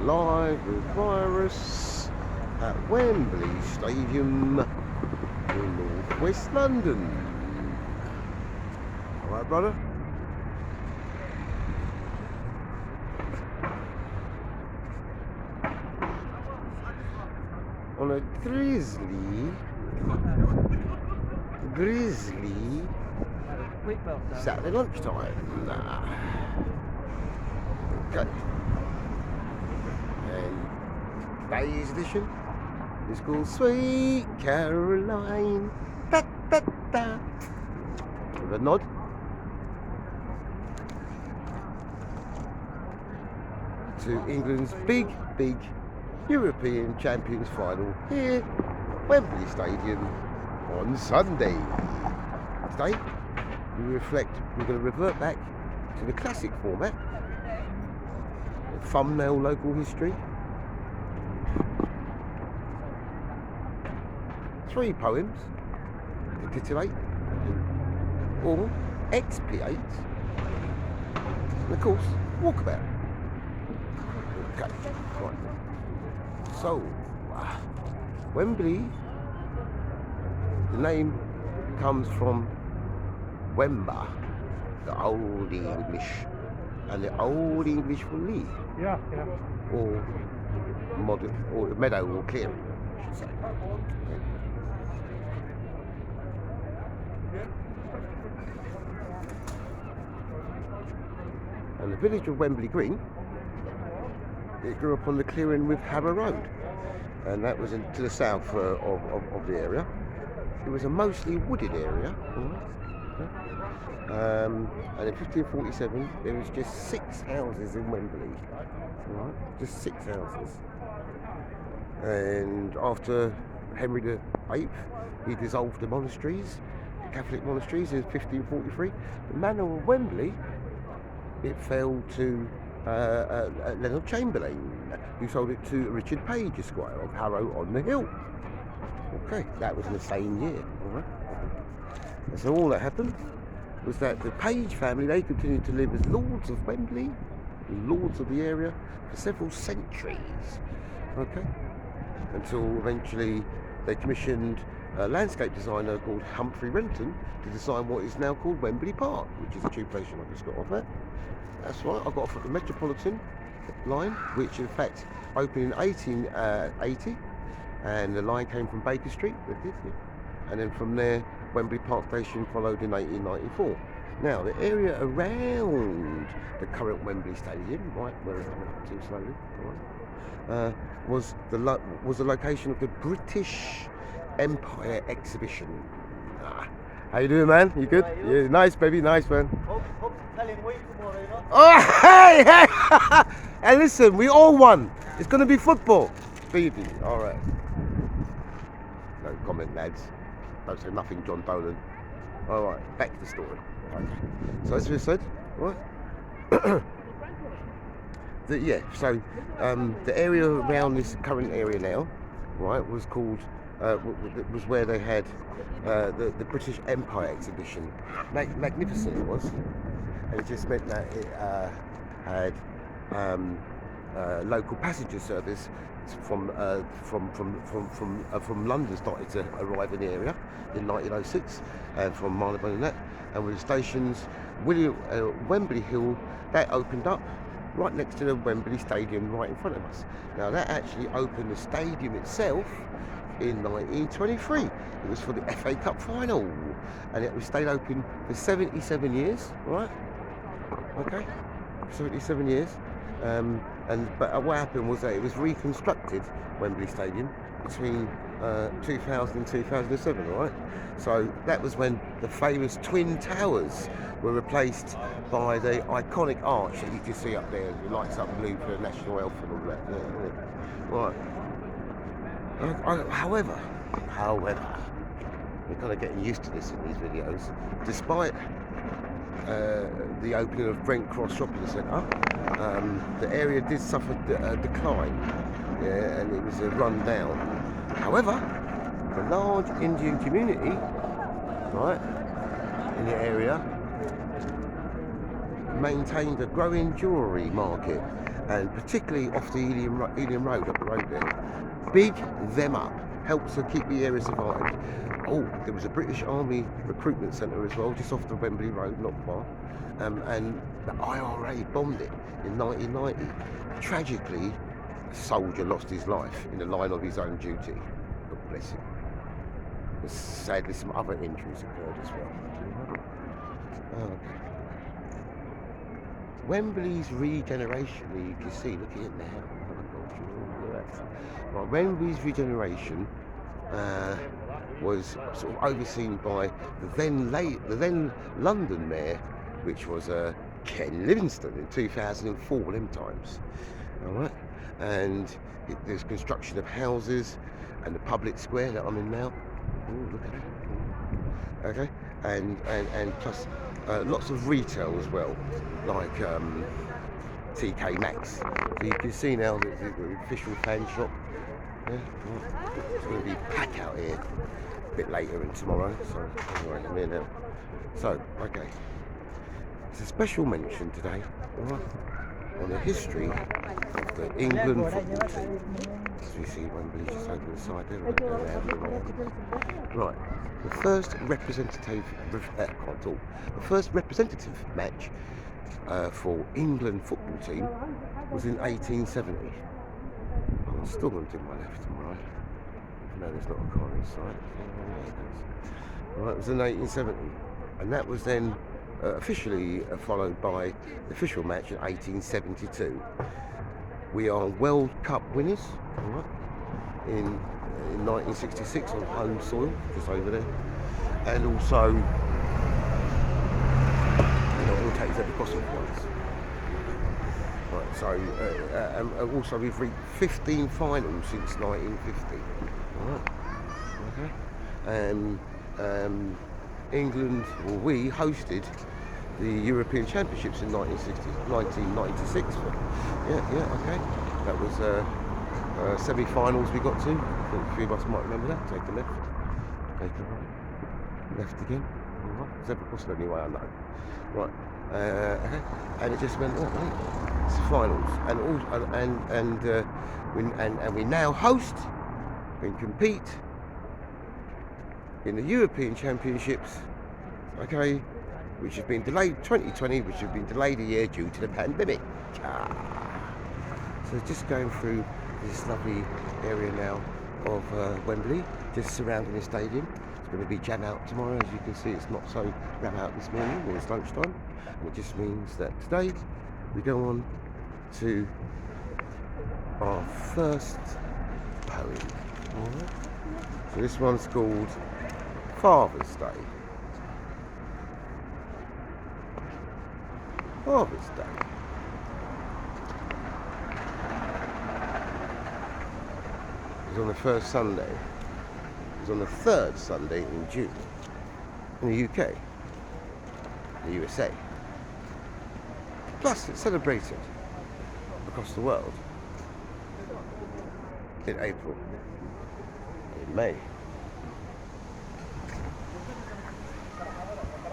live with Virus at Wembley Stadium in North West London. Alright, brother? On a grizzly Saturday lunchtime. Okay. And today's edition is called Sweet Caroline. Da, da, da. With a nod. To England's big European Champions final here, Wembley Stadium on Sunday. Today, we're going to revert back to the classic format, thumbnail local history, 3 poems to titillate or expiate, and of course, walkabout. Okay, right. So, Wembley, the name comes from Wemba, the Old English, and the Old English for Lee. Yeah. Or modern, or meadow or clearing, I should say. And the village of Wembley Green, it grew up on the clearing with Harrow Road, and that was to the south of the area. It was a mostly wooded area, and in 1547 there was just 6 houses in Wembley, just 6 houses. And after Henry VIII, he dissolved the monasteries, the Catholic monasteries, in 1543. The manor of Wembley, it fell to Leonard Chamberlain, who sold it to Richard Page, Esquire of Harrow on the Hill. Okay, that was in the same year. Alright. And so all that happened was that the Page family, they continued to live as lords of Wembley, lords of the area, for several centuries. Okay, until eventually they commissioned a landscape designer called Humphrey Renton to design what is now called Wembley Park, which is a tube station I just got off at. That's right, I got off at the Metropolitan line, which in fact opened in 1880, and the line came from Baker Street, and then from there Wembley Park Station followed in 1894. Now the area around the current Wembley Stadium, right where it's coming up to slowly, was the location of the British Empire exhibition. How you doing, man? You good? Yeah, nice, baby, nice, man. Oh, hey! Hey, listen, we all won. It's going to be football. Speedy, all right. No comment, lads. Don't say nothing, John Dolan. All right, back to the story. Okay. So as we said, right? The area around this current area now, right, was called, was where they had the British Empire exhibition. Magnificent it was. And it just meant that it had local passenger service from London started to arrive in the area in 1906, and from Marylebone and that, and with the stations, Wembley Hill, that opened up right next to the Wembley Stadium right in front of us. Now that actually opened the stadium itself in 1923. It was for the FA Cup final, and it was stayed open for 77 years, right? Okay, 77 years. But what happened was that it was reconstructed, Wembley Stadium, between 2000 and 2007, all right? So that was when the famous Twin Towers were replaced by the iconic arch that you can see up there. It lights up blue for the national anthem and all that. Right. However, we're kind of getting used to this in these videos. Despite the opening of Brent Cross Shopping Centre, the area did suffer a decline, and it was run down. However, the large Indian community, right, in the area maintained a growing jewellery market, and particularly off the Ealing Road, up the road there. Big them up, helps to keep the area survived. Oh, there was a British Army recruitment centre as well, just off the Wembley Road, not far. And the IRA bombed it in 1990. Tragically, a soldier lost his life in the line of his own duty. God bless him. Sadly, some other injuries occurred as well. Okay. Wembley's regeneration, you can see, look at it now. Oh my gosh, right, Wembley's regeneration was sort of overseen by the then London mayor, which was Ken Livingstone in 2004, them times. All right, and there's construction of houses and the public square that I'm in now. Oh, look at that. Okay, and plus lots of retail as well, like TK Maxx. So you can see now that the official fan shop. Yeah, it's going to be packed out here a bit later and tomorrow. So anyway, I'm here now. So okay, it's a special mention today, all right, on the history of the England football team. As we see Wembley just over the side there. Right, the first representative match for England football team was in 1870. I'm still going to do my left and right. No, there's not a car inside. Right, it was in 1870, and that was then officially followed by the official match in 1872. We are World Cup winners, all right, in 1966 on home soil, just over there, and also, we'll take that across the points. Right, so and also we've reached 15 finals since 1950. All right, okay. England, or we, hosted the European Championships in 1996. Yeah, okay. That was semi-finals we got to. I think a few of us might remember that. Take the left, take the right, left again. All right, zebra crossing anyway, I know. Right, okay. And it just went, it's finals, and we now host and compete in the European Championships, okay, which has been delayed 2020, which has been delayed a year due to the pandemic. So just going through this lovely area now of Wembley, just surrounding the stadium. It's going to be jam out tomorrow. As you can see, it's not so jam out this morning, or it's lunchtime, and it just means that today we go on to our first poem. All right. So this one's called Father's Day. Father's Day. It was on the first Sunday. It was on the third Sunday in June in the UK, the USA. Plus, it's celebrated across the world in April, in May.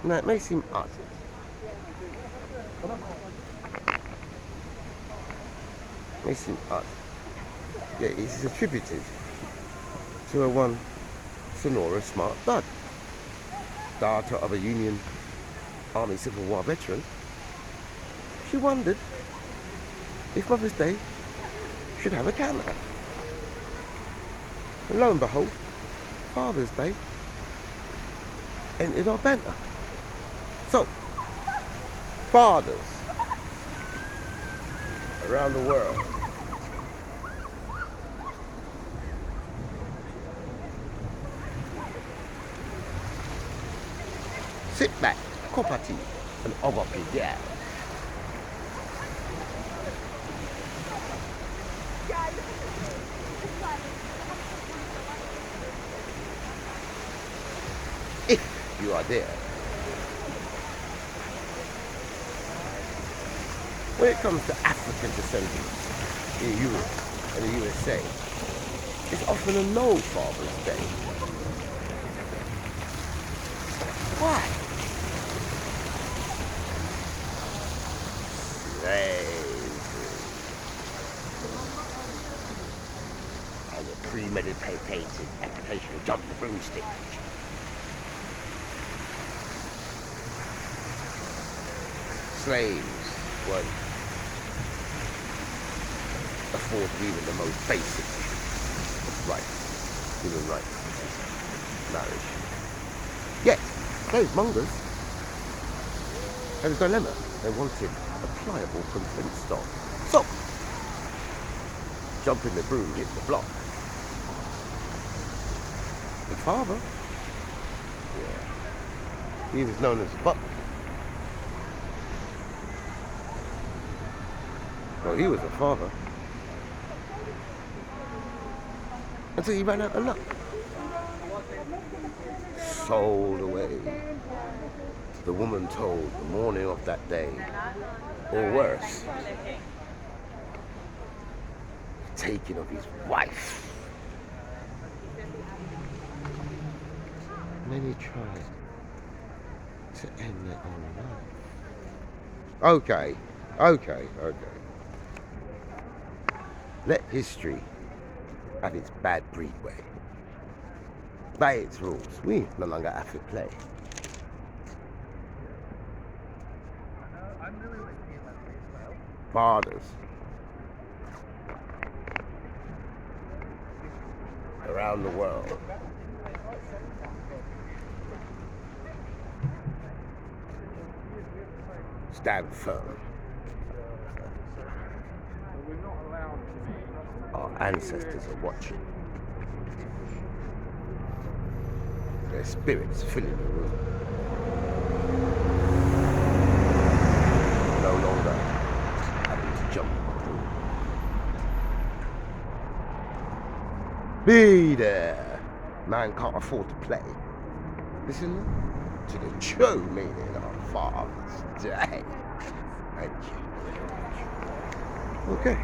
Now, it may seem odd. It may seem odd. Yeah, it is attributed to a one Sonora Smart Bud, daughter of a Union Army Civil War veteran. She wondered if Mother's Day should have a calendar. And lo and behold, Father's Day entered our banter. So, fathers around the world, sit back, cup of tea, and over pig. If you are there. When it comes to African descendants in Europe and the USA, it's often a no Father's Day. Why? Slavery. premeditated application of jump the broomstick. Slaves weren't afforded even the most basic rights, human rights, which is marriage. Yet, slave mongers had a dilemma. They wanted a pliable consent stock. So, jumping the broom hit the block. The father, he was known as the butler. Well, he was a father until he ran out of luck. Sold away. The woman told the morning of that day, or worse, taking of his wife. And then he tried to end their own life. Okay. Let history have its bad breed way. By its rules, we no longer have to play. Borders around the world stand firm. Our ancestors are watching. Their spirits filling the room. No longer having to jump through. Be there! Man can't afford to play. Listen to the true meaning of Father's Day. Thank you. Okay.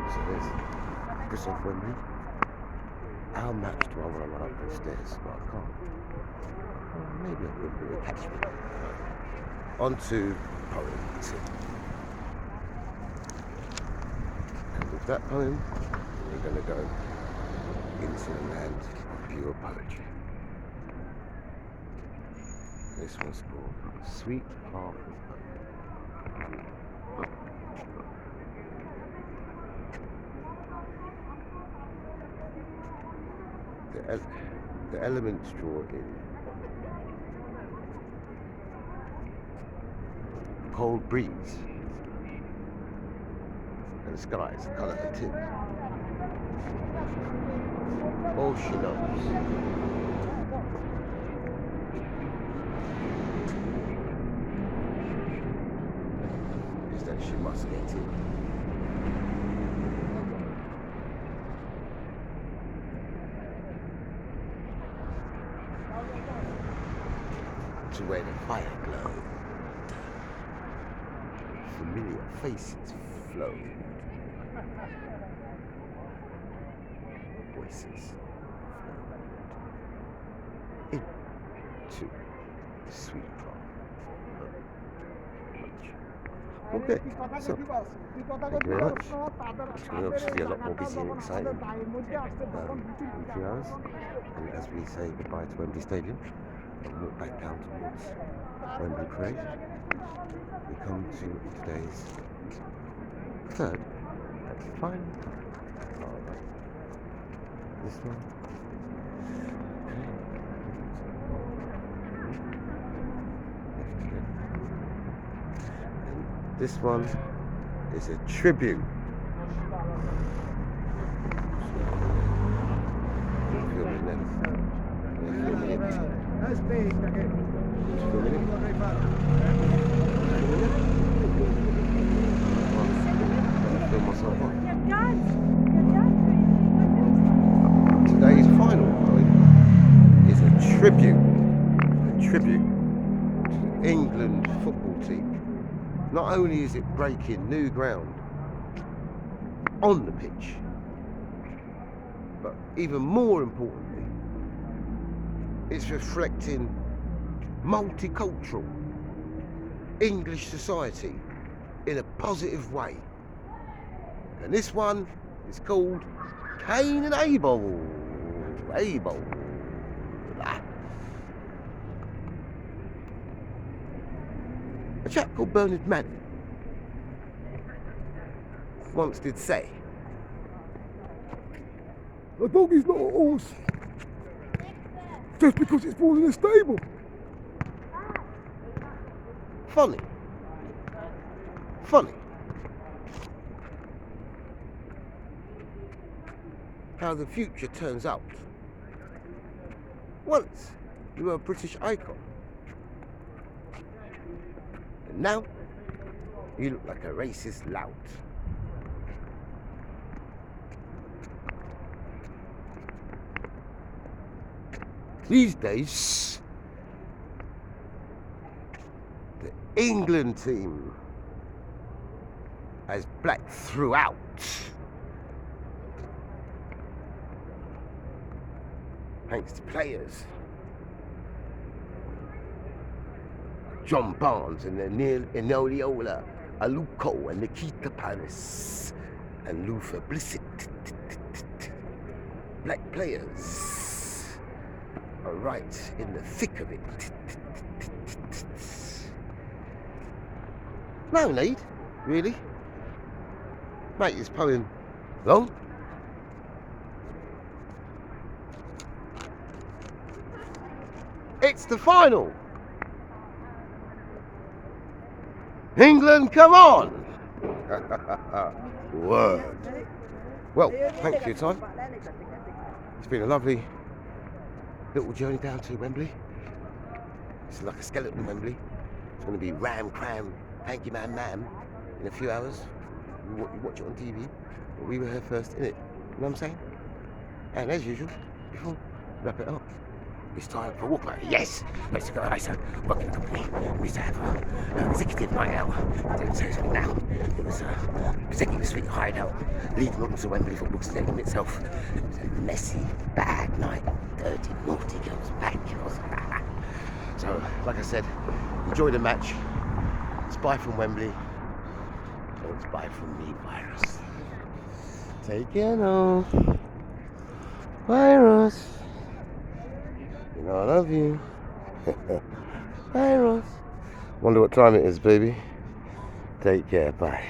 So there's Chris off Wembley. How much do I want to run up the stairs? Well, I can't. Well, maybe I will do a catchment. On to poem 2. And with that poem, we're going to go into the land of pure poetry. This one's called Sweet Heart. The elements draw in cold breeze and the sky is the colour of tin. All she knows is that she must get in. To where the fire glowed, familiar faces flowed, voices flowed into the sweet part of lunch. Okay, so thank you very much. It's going to obviously be a lot more busy and exciting in a few hours. And as we say goodbye to Wembley Stadium and walk back down towards Wembley Parade, we come to today's third and final part. This one. And this one is a tribute. Today's final poem is a tribute to the England football team. Not only is it breaking new ground on the pitch, but even more importantly, it's reflecting multicultural English society in a positive way. And this one is called Cain and Abel. Abel. Ah. A chap called Bernard Manning once did say, A dog is not a horse just because it's born in a stable. funny. Funny. How the future turns out. Once you were a British icon. And now you look like a racist lout. These days, the England team has black throughout. Thanks to players John Barnes and Enoliola, Aluko and Nikita Paris and Luther Blissett. Black players are right in the thick of it. No need, really. Make this poem long. It's the final. England, come on! Word. Well, thanks for your time. It's been a lovely little journey down to Wembley. It's like a skeleton Wembley. It's going to be ram, cram, hanky man, ma'am in a few hours. You watch it on TV. But we were here first, innit? You know what I'm saying? And as usual, before we wrap it up, it's time for walk party. Yes! Let's go, I said, working company. We used to have an executive night out. I don't say something now. It was an executive suite hideout leading up to Wembley Football Stadium itself. It was a messy, bad night. Dirty, naughty girls, bad girls. So, like I said, enjoy the match. It's bye from Wembley. So it's bye from me, Virus. Take care now. Virus. You know I love you. Bye, Ross. Wonder what time it is, baby. Take care. Bye.